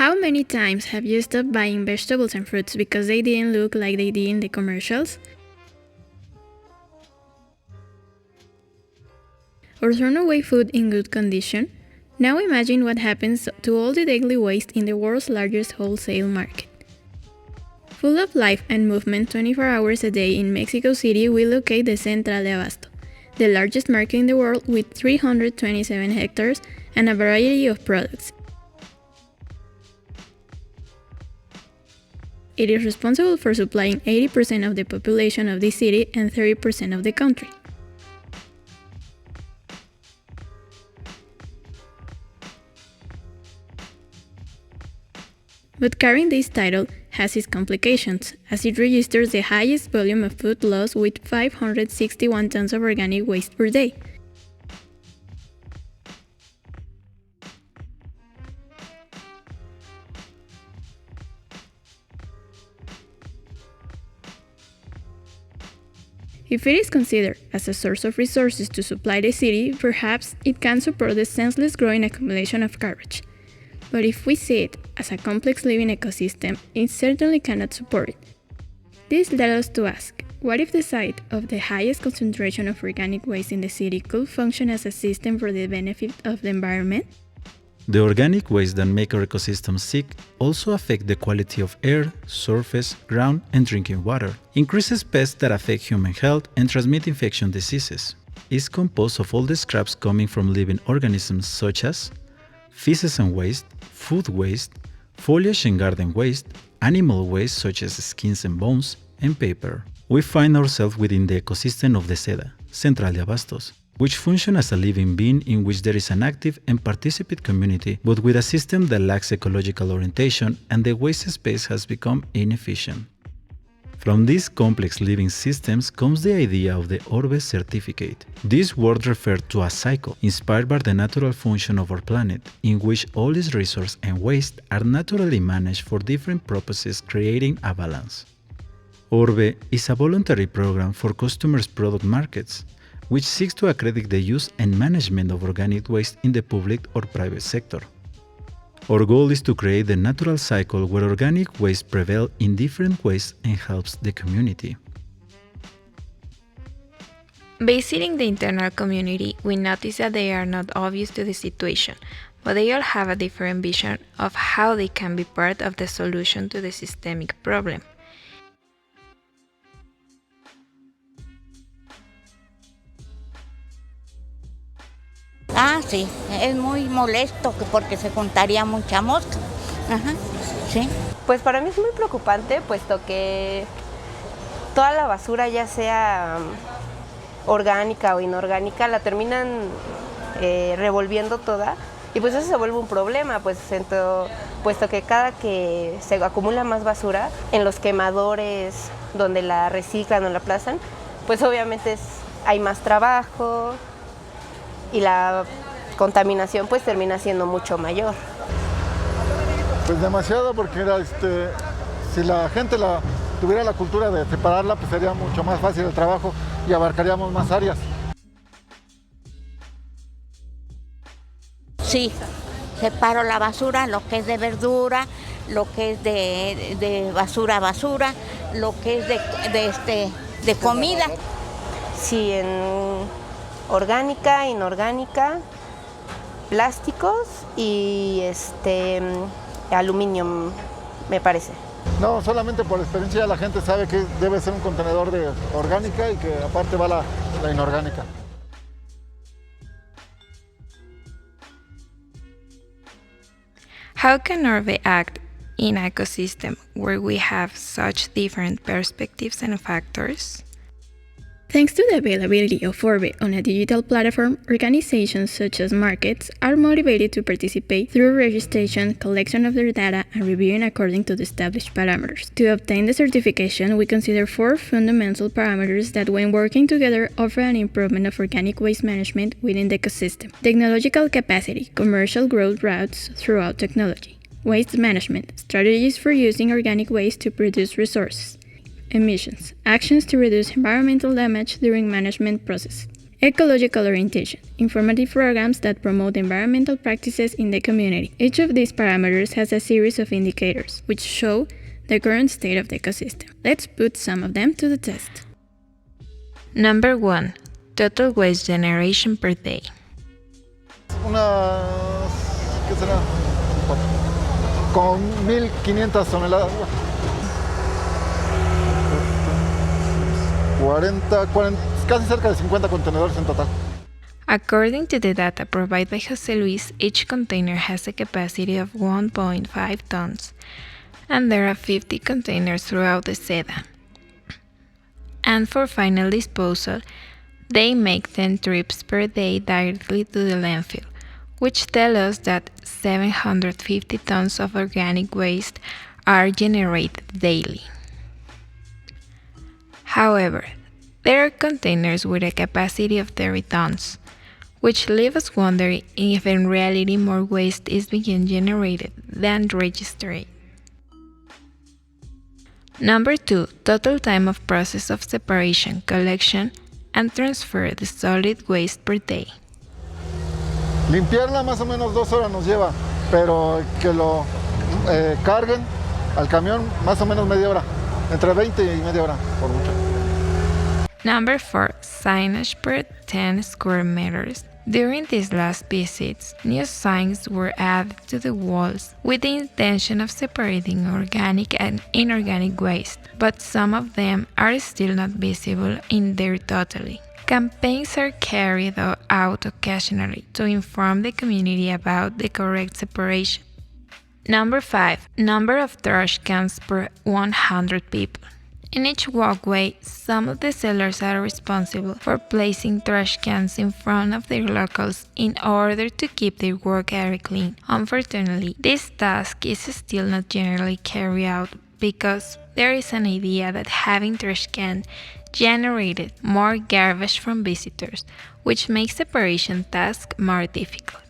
How many times have you stopped buying vegetables and fruits because they didn't look like they did in the commercials? Or thrown away food in good condition? Now imagine what happens to all the daily waste in the world's largest wholesale market. Full of life and movement 24 hours a day in Mexico City, we locate the Central de Abasto, the largest market in the world with 327 hectares and a variety of products. It is responsible for supplying 80% of the population of this city and 30% of the country. But carrying this title has its complications, as it registers the highest volume of food loss with 561 tons of organic waste per day. If it is considered as a source of resources to supply the city, perhaps it can support the senseless growing accumulation of garbage. But if we see it as a complex living ecosystem, it certainly cannot support it. This led us to ask, what if the site of the highest concentration of organic waste in the city could function as a system for the benefit of the environment? The organic waste that make our ecosystems sick also affect the quality of air, surface, ground, and drinking water, increases pests that affect human health and transmit infection diseases. It's composed of all the scraps coming from living organisms such as feces and waste, food waste, foliage and garden waste, animal waste such as skins and bones, and paper. We find ourselves within the ecosystem of the SEDA, Central de Abastos, which function as a living being in which there is an active and participant community, but with a system that lacks ecological orientation and the waste space has become inefficient. From these complex living systems comes the idea of the Orbe certificate. This word refers to a cycle inspired by the natural function of our planet, in which all its resources and waste are naturally managed for different purposes, creating a balance. Orbe is a voluntary program for customers' product markets, which seeks to accredit the use and management of organic waste in the public or private sector. Our goal is to create the natural cycle where organic waste prevails in different ways and helps the community. Visiting the internal community, we notice that they are not obvious to the situation, but they all have a different vision of how they can be part of the solution to the systemic problem. Sí, es muy molesto porque se juntaría mucha mosca. Sí. Pues para mí es muy preocupante, puesto que toda la basura, ya sea orgánica o inorgánica, la terminan revolviendo toda, y pues eso se vuelve un problema, puesto que cada que se acumula más basura en los quemadores donde la reciclan o la aplazan, pues obviamente hay más trabajo y la contaminación pues termina siendo mucho mayor. Pues demasiado, porque si la gente tuviera la cultura de separarla, pues sería mucho más fácil el trabajo y abarcaríamos más áreas. Sí, separo la basura, lo que es de verdura, lo que es de basura, lo que es de comida. Sí, en orgánica, inorgánica, plásticos y aluminio, me parece. No, solamente por experiencia la gente sabe que debe ser un contenedor de orgánica y que aparte va la inorgánica. How can Orbe act in an ecosystem where we have such different perspectives and factors? Thanks to the availability of Orbe on a digital platform, organizations such as markets are motivated to participate through registration, collection of their data, and reviewing according to the established parameters. To obtain the certification, we consider 4 fundamental parameters that, when working together, offer an improvement of organic waste management within the ecosystem. Technological capacity, commercial growth routes throughout technology. Waste management, strategies for using organic waste to produce resources. Emissions, actions to reduce environmental damage during management process. Ecological orientation, informative programs that promote environmental practices in the community. Each of these parameters has a series of indicators, which show the current state of the ecosystem. Let's put some of them to the test. Number 1. Total waste generation per day. ¿Qué será? Con 1.500 toneladas. 40, casi cerca de 50 contenedores en total. According to the data provided by José Luis, each container has a capacity of 1.5 tons, and there are 50 containers throughout the SEDA. And for final disposal, they make 10 trips per day directly to the landfill, which tell us that 750 tons of organic waste are generated daily. However, there are containers with a capacity of 30 tons, which leave us wondering if in reality more waste is being generated than registered. Number 2. Total time of process of separation, collection, and transfer the solid waste per day. Limpiarla más o menos 2 horas nos lleva, pero que lo carguen al camión más o menos media hora, entre 20 y media hora por mucho. Number 4. Signage per 10 square meters. During these last visits, new signs were added to the walls with the intention of separating organic and inorganic waste, but some of them are still not visible in their totality. Campaigns are carried out occasionally to inform the community about the correct separation. Number 5. Number of trash cans per 100 people. In each walkway, some of the sellers are responsible for placing trash cans in front of their locals in order to keep their work area clean. Unfortunately, this task is still not generally carried out because there is an idea that having trash cans generated more garbage from visitors, which makes separation task more difficult.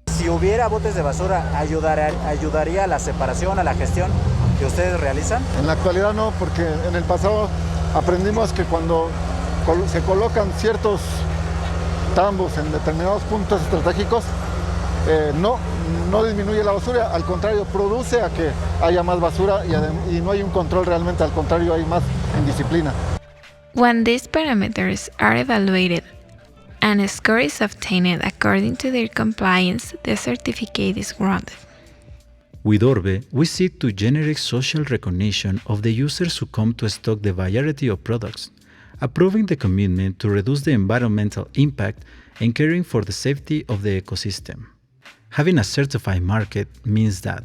Si hubiera botes de basura, ¿ayudaría a la separación, a la gestión que ustedes realizan? En la actualidad no, porque en el pasado aprendimos que cuando se colocan ciertos tambos en determinados puntos estratégicos, no disminuye la basura, al contrario, produce a que haya más basura y no hay un control realmente, al contrario, hay más indisciplina. When these parameters are evaluated and a score is obtained according to their compliance, the certificate is granted. With Orbe, we seek to generate social recognition of the users who come to stock the variety of products, approving the commitment to reduce the environmental impact and caring for the safety of the ecosystem. Having a certified market means that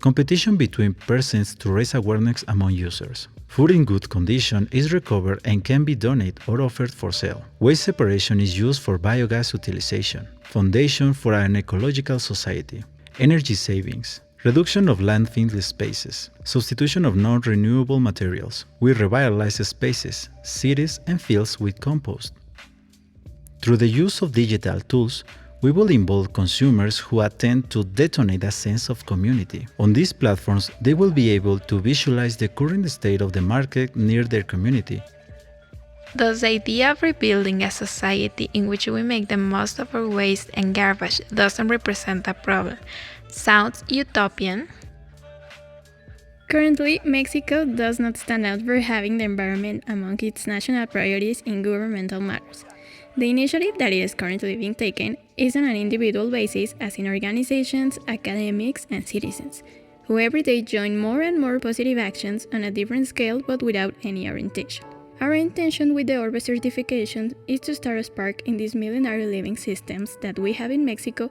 competition between persons to raise awareness among users. Food in good condition is recovered and can be donated or offered for sale. Waste separation is used for biogas utilization. Foundation for an ecological society. Energy savings. Reduction of landfill spaces. Substitution of non-renewable materials. We revitalize spaces, cities, and fields with compost. Through the use of digital tools, we will involve consumers who attend to detonate a sense of community. On these platforms, they will be able to visualize the current state of the market near their community. Thus, the idea of rebuilding a society in which we make the most of our waste and garbage doesn't represent a problem. Sounds utopian? Currently, Mexico does not stand out for having the environment among its national priorities in governmental matters. The initiative that is currently being taken is on an individual basis, as in organizations, academics, and citizens, who every day join more and more positive actions on a different scale but without any orientation. Our intention with the Orbe certification is to start a spark in these millenary living systems that we have in Mexico,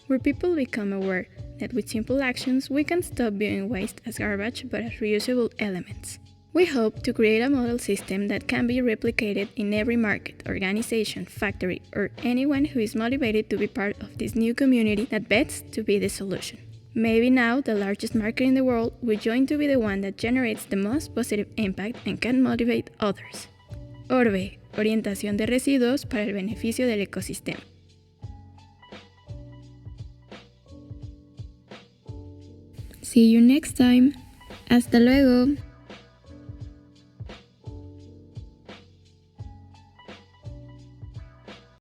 where people become aware that with simple actions we can stop viewing waste as garbage but as reusable elements. We hope to create a model system that can be replicated in every market, organization, factory, or anyone who is motivated to be part of this new community that bets to be the solution. Maybe now the largest market in the world will join to be the one that generates the most positive impact and can motivate others. Orbe, orientación de residuos para el beneficio del ecosistema. See you next time. Hasta luego.